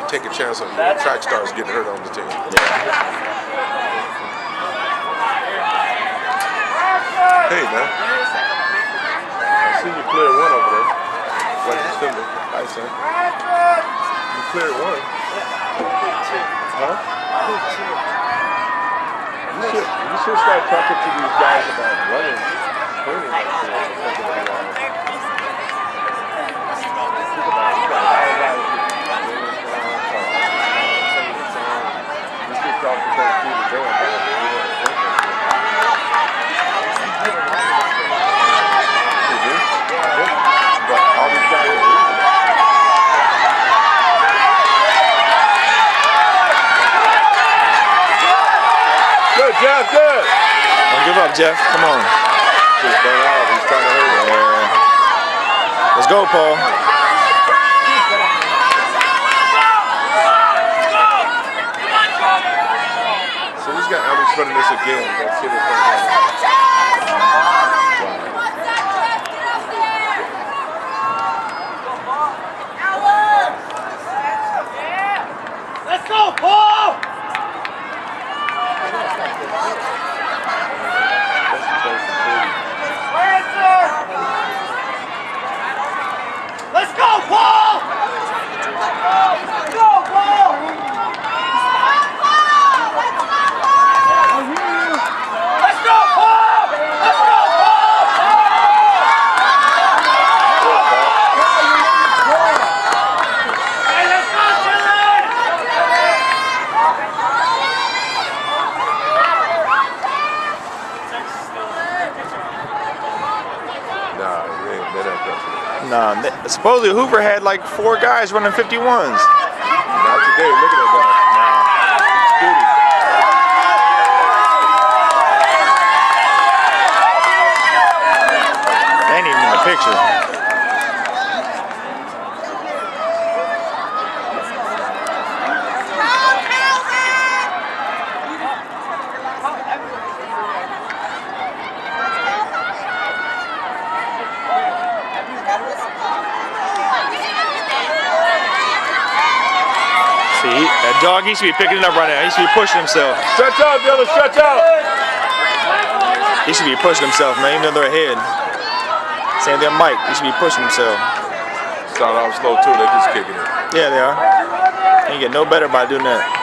take a chance on track stars getting hurt on the team. Hey, man. I see you clear one over there. What's the symbol? I say. You cleared one. Huh? You should start talking to these guys about running, training. Jeff, good. Don't give up, Jeff. Come on. Just burn out. He's trying to hurt him. Let's go, Paul. So he's got Alex running this again. Let's see this Let's go, Paul! Let's go, Paul! Let's go, Paul! Let's go, Paul! Let's go, Paul! Hey, let's go, Dillon! Nah, supposedly Hoover had like 4 guys running 51s. Not today. Look at that guy. Nah. They ain't even in the picture. See, that dog, he should be picking it up right now. He should be pushing himself. Stretch out, Dillon, stretch out. He should be pushing himself, man, even though they're ahead. Same thing, Mike. He should be pushing himself. Start off slow, too. They're just kicking it. Yeah, they are. You get no better by doing that.